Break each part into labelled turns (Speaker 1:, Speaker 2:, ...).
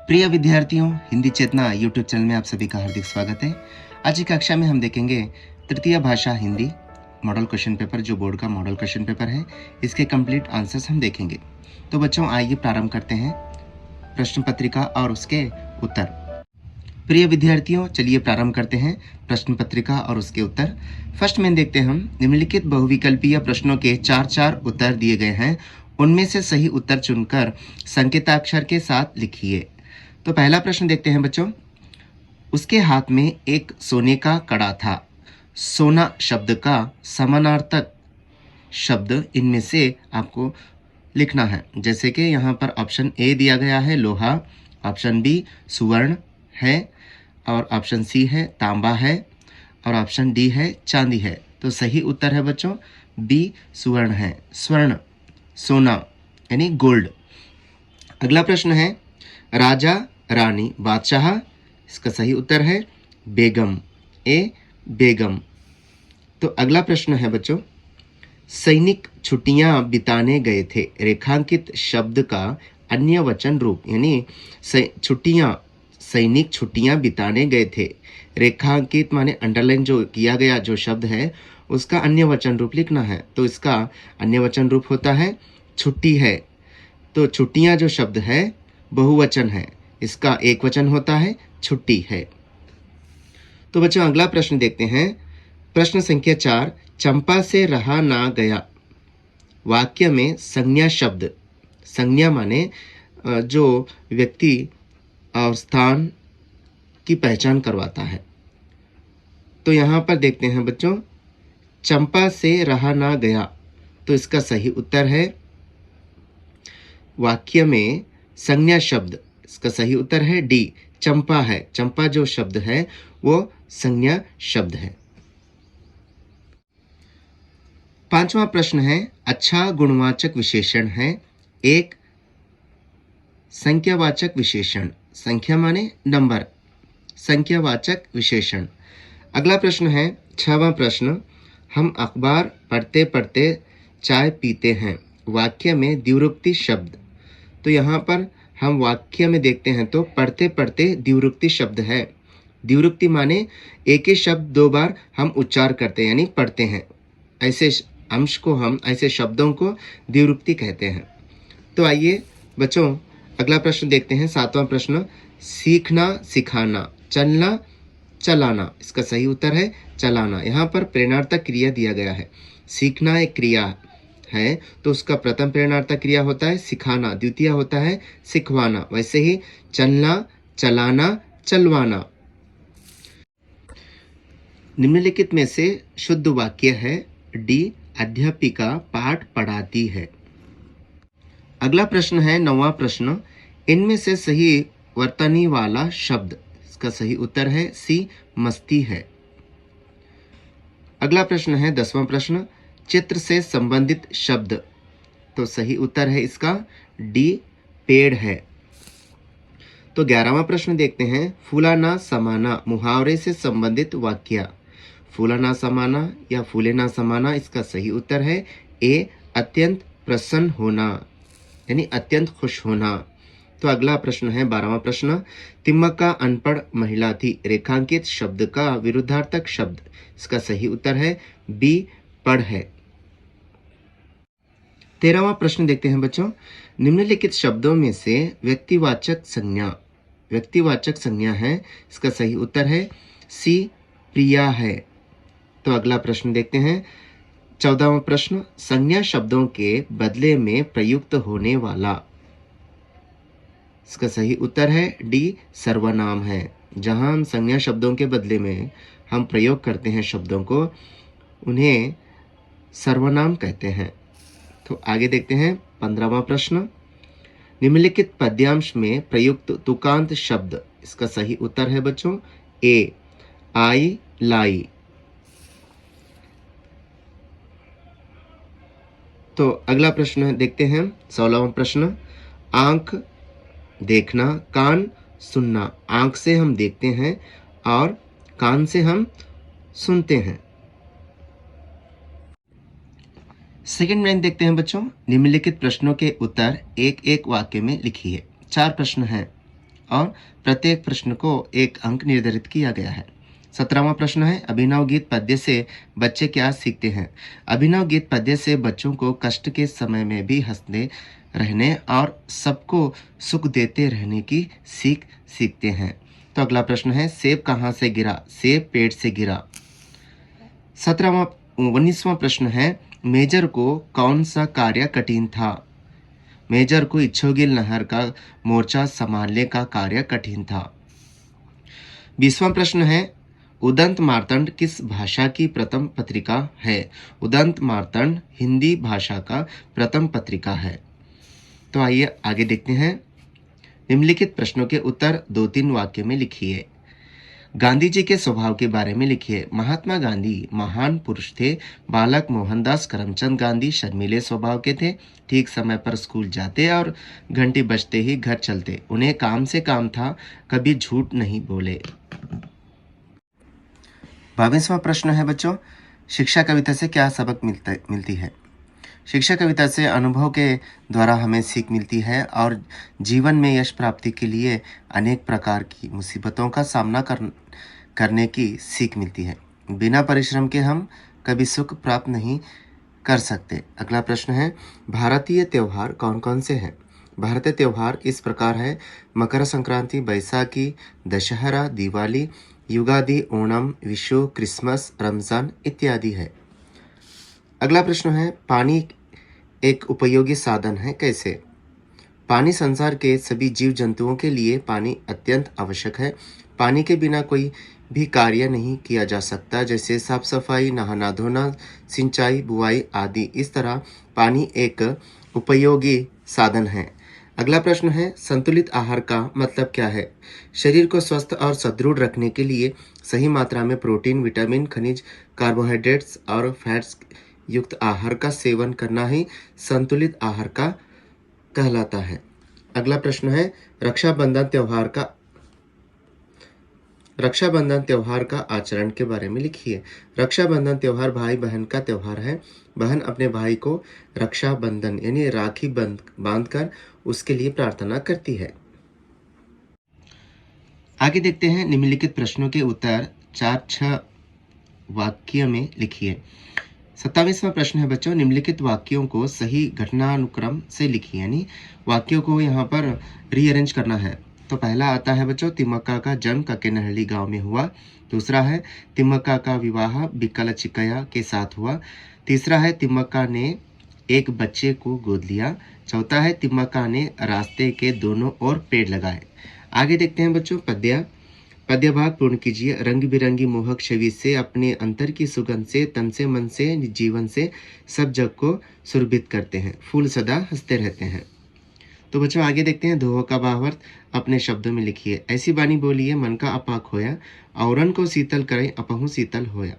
Speaker 1: प्रिय विद्यार्थियों, हिंदी चेतना YouTube channel में आप सभी का हार्दिक स्वागत है। आज की कक्षा में हम देखेंगे तृतीय भाषा हिंदी मॉडल क्वेश्चन पेपर, जो बोर्ड का मॉडल क्वेश्चन पेपर है। इसके कंप्लीट आंसर्स हम देखेंगे। तो बच्चों, आइए प्रारंभ करते हैं प्रश्न पत्रिका और उसके उत्तर। प्रिय विद्यार्थियों, चलिए प्रारंभ करते हैं प्रश्न पत्रिका और उसके उत्तर। फर्स्ट में देखते हैं हम निम्नलिखित बहुविकल्पीय प्रश्नों के चार उत्तर दिए गए हैं। उनमें से सही उत्तर चुनकर संकेताक्षर के साथ लिखिए। तो पहला प्रश्न देखते हैं बच्चों। उसके हाथ में एक सोने का कड़ा था। सोना शब्द का समानार्थक शब्द इनमें से आपको लिखना है। जैसे कि यहाँ पर ऑप्शन ए दिया गया है लोहा, ऑप्शन बी सुवर्ण है, और ऑप्शन सी है तांबा है, और ऑप्शन डी है चांदी है। तो सही उत्तर है बच्चों बी सुवर्ण है। स्वर्ण सोना यानी गोल्ड। अगला प्रश्न है राजा रानी बादशाह। इसका सही उत्तर है बेगम, ए बेगम। तो अगला प्रश्न है बच्चों सैनिक छुट्टियां बिताने गए थे। रेखांकित शब्द का अन्य वचन रूप, यानी छुट्टियां, सैनिक छुट्टियां बिताने गए थे। रेखांकित माने अंडरलाइन जो किया गया जो शब्द है उसका अन्य वचन रूप लिखना है। तो इसका अन्य वचन रूप होता है छुट्टी है। तो छुट्टियां जो शब्द है बहुवचन है, इसका एक वचन होता है छुट्टी है। तो बच्चों अगला प्रश्न देखते हैं। प्रश्न संख्या 4, चंपा से रहा ना गया। वाक्य में संज्ञा शब्द, संज्ञा माने जो व्यक्ति और स्थान की पहचान करवाता है। तो यहाँ पर देखते हैं बच्चों चंपा से रहा ना गया। तो इसका सही उत्तर है वाक्य में संज्ञा शब्द। इसका सही उत्तर है डी चंपा है। चंपा जो शब्द है वो संज्ञा शब्द है। पांचवा प्रश्न है अच्छा गुणवाचक विशेषण है। एक संख्यावाचक विशेषण, संख्या माने नंबर, संख्यावाचक विशेषण। अगला प्रश्न है 6वां प्रश्न हम अखबार पढ़ते पढ़ते चाय पीते हैं। वाक्य में द्विरुक्ति शब्द। तो यहाँ पर हम वाक्य में देखते हैं तो पढ़ते पढ़ते द्विरुक्ति शब्द है। द्विरुक्ति माने एक ही शब्द दो बार हम उच्चार करते हैं, यानी पढ़ते हैं। ऐसे अंश को हम, ऐसे शब्दों को द्विरुक्ति कहते हैं। तो आइए बच्चों अगला प्रश्न देखते हैं। 7वां प्रश्न सीखना सिखाना चलना चलाना। इसका सही उत्तर है चलाना। यहाँ पर प्रेरणार्थक क्रिया दिया गया है। सीखना एक क्रिया है तो उसका प्रथम प्रेरणार्थक क्रिया होता है सिखाना, द्वितीय होता है सिखवाना। वैसे ही चलना चलाना चलवाना। निम्नलिखित में से शुद्ध वाक्य है डी अध्यापिका पाठ पढ़ाती है। अगला प्रश्न है 9वां प्रश्न इनमें से सही वर्तनी वाला शब्द। इसका सही उत्तर है सी मस्ती है। अगला प्रश्न है 10वां प्रश्न चित्र से संबंधित शब्द। तो सही उत्तर है इसका डी पेड़ है। तो 11वां प्रश्न देखते हैं फूलाना समाना मुहावरे से संबंधित वाक्य। फूलाना समाना या फूलेना समाना, इसका सही उत्तर है ए अत्यंत प्रसन्न होना, यानी अत्यंत खुश होना। तो अगला प्रश्न है 12वां प्रश्न तिम्मक्का अनपढ़ महिला थी। रेखांकित शब्द का विरुद्धार्थक शब्द। इसका सही उत्तर है बी पढ़ है। 13वां प्रश्न देखते हैं बच्चों निम्नलिखित शब्दों में से व्यक्तिवाचक संज्ञा, व्यक्तिवाचक संज्ञा है। इसका सही उत्तर है सी प्रिया है। तो अगला प्रश्न देखते हैं 14वां प्रश्न संज्ञा शब्दों के बदले में प्रयुक्त होने वाला। इसका सही उत्तर है डी सर्वनाम है। जहां हम संज्ञा शब्दों के बदले में हम प्रयोग करते हैं शब्दों को, उन्हें सर्वनाम कहते हैं। तो आगे देखते हैं 15वां प्रश्न निम्नलिखित पद्यांश में प्रयुक्त तुकांत शब्द। इसका सही उत्तर है बच्चों ए आई लाई। तो अगला प्रश्न देखते हैं 16वां प्रश्न आंख देखना कान सुनना। आंख से हम देखते हैं और कान से हम सुनते हैं। सेकंड लाइन देखते हैं बच्चों निम्नलिखित प्रश्नों के उत्तर एक एक वाक्य में लिखिए। 4 प्रश्न हैं। और प्रत्येक प्रश्न को 1 अंक निर्धारित किया गया है। 17वां प्रश्न है, अभिनव गीत पद्य से बच्चे क्या सीखते हैं? अभिनव गीत पद्य से बच्चों को कष्ट के समय में भी हंसते रहने और सबको सुख देते रहने की सीख सीखते हैं। तो अगला प्रश्न है, सेब कहाँ से गिरा? सेब पेड़ से गिरा। 19वां प्रश्न है, मेजर को कौन सा कार्य कठिन था? मेजर को इच्छोगिल नहर का मोर्चा संभालने का कार्य कठिन था। 20वां प्रश्न है, उदंत मार्तंड किस भाषा की प्रथम पत्रिका है? उदंत मार्तंड हिंदी भाषा का प्रथम पत्रिका है। तो आइए आगे देखते हैं। निम्नलिखित प्रश्नों के उत्तर 2-3 वाक्य में लिखिए। गांधी जी के स्वभाव के बारे में लिखिए। महात्मा गांधी महान पुरुष थे। बालक मोहनदास करमचंद गांधी शर्मीले स्वभाव के थे। ठीक समय पर स्कूल जाते और घंटी बजते ही घर चलते। उन्हें काम से काम था, कभी झूठ नहीं बोले। 22वां प्रश्न है बच्चों, शिक्षा कविता से क्या सबक मिलती है? शिक्षा कविता से अनुभव के द्वारा हमें सीख मिलती है और जीवन में यश प्राप्ति के लिए अनेक प्रकार की मुसीबतों का सामना करने की सीख मिलती है। बिना परिश्रम के हम कभी सुख प्राप्त नहीं कर सकते। अगला प्रश्न है, भारतीय त्यौहार कौन कौन से हैं? भारतीय त्यौहार इस प्रकार है, मकर संक्रांति, बैसाखी, दशहरा, दिवाली, युगादि, ओणम, विशु, क्रिसमस, रमजान इत्यादि है। अगला प्रश्न है, पानी एक उपयोगी साधन है, कैसे? पानी संसार के सभी जीव जंतुओं के लिए पानी अत्यंत आवश्यक है। पानी के बिना कोई भी कार्य नहीं किया जा सकता, जैसे साफ सफाई, नहाना धोना, सिंचाई, बुआई आदि। इस तरह पानी एक उपयोगी साधन है। अगला प्रश्न है, संतुलित आहार का मतलब क्या है? शरीर को स्वस्थ और सुदृढ़ रखने के लिए सही मात्रा में प्रोटीन, विटामिन, खनिज, कार्बोहाइड्रेट्स और फैट्स युक्त आहार का सेवन करना ही संतुलित आहार का कहलाता है। अगला प्रश्न है, रक्षाबंधन त्योहार का आचरण के बारे में लिखिए। रक्षाबंधन त्योहार भाई बहन का त्योहार है। बहन अपने भाई को रक्षाबंधन यानी राखी बांधकर उसके लिए प्रार्थना करती है। आगे देखते हैं, निम्नलिखित प्रश्नों के उत्तर 4-6 वाक्य में लिखिए। 27वां प्रश्न है बच्चों, निम्नलिखित वाक्यों को सही घटनानुक्रम से लिखिए, यानी वाक्यों को यहाँ पर रीअरेंज करना है। तो पहला आता है बच्चों, तिम्मक्का का जन्म कक्केनहल्ली गांव में हुआ। दूसरा है, तिम्मक्का का विवाह बिक्कल चिक्कया के साथ हुआ। तीसरा है, तिम्मक्का ने एक बच्चे को गोद लिया। चौथा है, तिम्मक्का ने रास्ते के दोनों ओर पेड़ लगाए। आगे देखते हैं बच्चों, पद्य भाग पूर्ण कीजिए। रंग बिरंगी मोहक छवि से, अपने अंतर की सुगंध से, तन से, मन से, जीवन से सब जग को सुरभित करते हैं। फूल सदा हंसते रहते हैं। तो बच्चों आगे देखते हैं, दोहों का भावार्थ अपने शब्दों में लिखिए। ऐसी बानी बोलिए, मन का अपाक होया, औरन को शीतल करे, अपहु शीतल होया।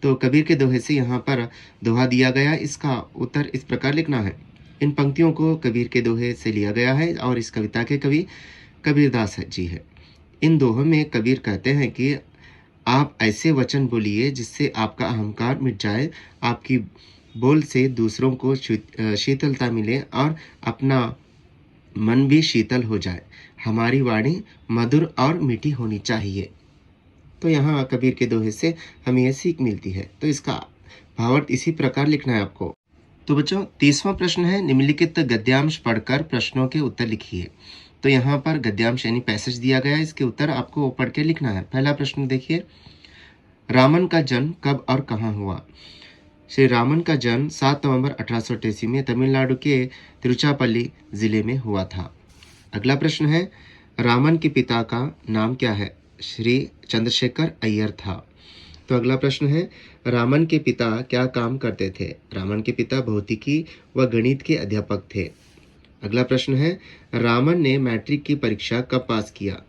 Speaker 1: तो कबीर के दोहे से यहाँ पर दोहा दिया गया। इसका उत्तर इस प्रकार लिखना है। इन पंक्तियों को कबीर के दोहे से लिया गया है और इस कविता के कवि कबीरदास जी है। इन दोहों में कबीर कहते हैं कि आप ऐसे वचन बोलिए जिससे आपका अहंकार मिट जाए, आपकी बोल से दूसरों को शीतलता मिले और अपना मन भी शीतल हो जाए। हमारी वाणी मधुर और मीठी होनी चाहिए। तो यहाँ कबीर के दोहे से हमें यह सीख मिलती है। तो इसका भावार्थ इसी प्रकार लिखना है आपको। तो बच्चों 30वां प्रश्न है, निम्नलिखित गद्यांश पढ़कर प्रश्नों के उत्तर लिखिए। तो यहाँ पर गद्यांश यानी पैसेज दिया गया है, इसके उत्तर आपको पढ़ के लिखना है। पहला प्रश्न देखिए, रामन का जन्म कब और कहाँ हुआ? श्री रामन का जन्म 7 नवंबर 1888 में तमिलनाडु के तिरुचिरापल्ली जिले में हुआ था। अगला प्रश्न है, रामन के पिता का नाम क्या है? श्री चंद्रशेखर अय्यर था। तो अगला प्रश्न है, रामन के पिता क्या काम करते थे? रामन के पिता भौतिकी व गणित के अध्यापक थे। अगला प्रश्न है, रामन ने मैट्रिक की परीक्षा कब पास किया?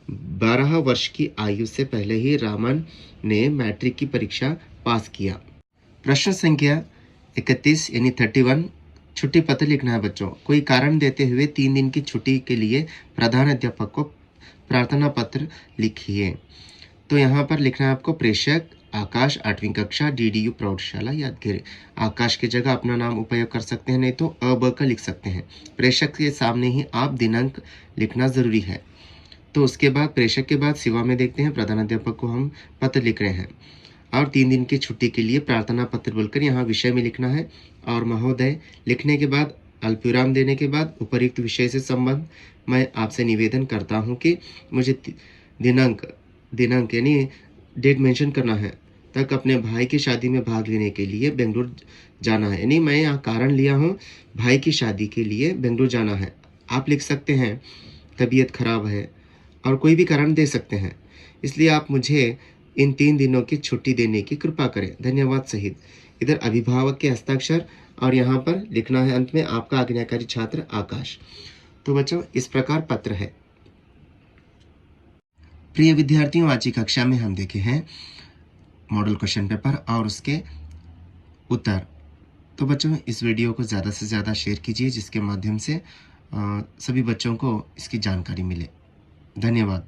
Speaker 1: 12 वर्ष की आयु से पहले ही रामन ने मैट्रिक की परीक्षा पास किया। प्रश्न संख्या 31 यानी 31, छुट्टी पत्र लिखना है बच्चों। कोई कारण देते हुए 3 दिन की छुट्टी के लिए प्रधान अध्यापक को प्रार्थना पत्र लिखिए। तो यहाँ पर लिखना है आपको, प्रेषक आकाश 8वीं कक्षा DDU प्रौढ़शाला यादगिरी। आकाश की जगह अपना नाम उपयोग कर सकते हैं, नहीं तो अब का लिख सकते हैं। प्रेषक के सामने ही आप दिनांक लिखना जरूरी है। तो उसके बाद प्रेषक के बाद सेवा में देखते हैं प्रधानाध्यापक को हम पत्र लिख रहे हैं और 3 दिन की छुट्टी के लिए प्रार्थना पत्र बोलकर यहाँ विषय में लिखना है और महोदय लिखने के बाद अल्पविराम देने के बाद उपयुक्त विषय से संबंध मैं आपसे निवेदन करता हूँ कि मुझे दिनांक यानी डेट मेंशन करना है तक अपने भाई की शादी में भाग लेने के लिए बेंगलुरु जाना है। यानी मैं यहाँ कारण लिया हूँ भाई की शादी के लिए बेंगलुरु जाना है। आप लिख सकते हैं तबीयत खराब है और कोई भी कारण दे सकते हैं, इसलिए आप मुझे इन 3 दिनों की छुट्टी देने की कृपा करें, धन्यवाद सहित। इधर अभिभावक के हस्ताक्षर और यहाँ पर लिखना है अंत में आपका आज्ञाकारी छात्र आकाश। तो बच्चों इस प्रकार पत्र है। प्रिय विद्यार्थियों, आज की कक्षा में हम देखे हैं मॉडल क्वेश्चन पेपर और उसके उत्तर। तो बच्चों इस वीडियो को ज़्यादा से ज़्यादा शेयर कीजिए जिसके माध्यम से सभी बच्चों को इसकी जानकारी मिले। धन्यवाद।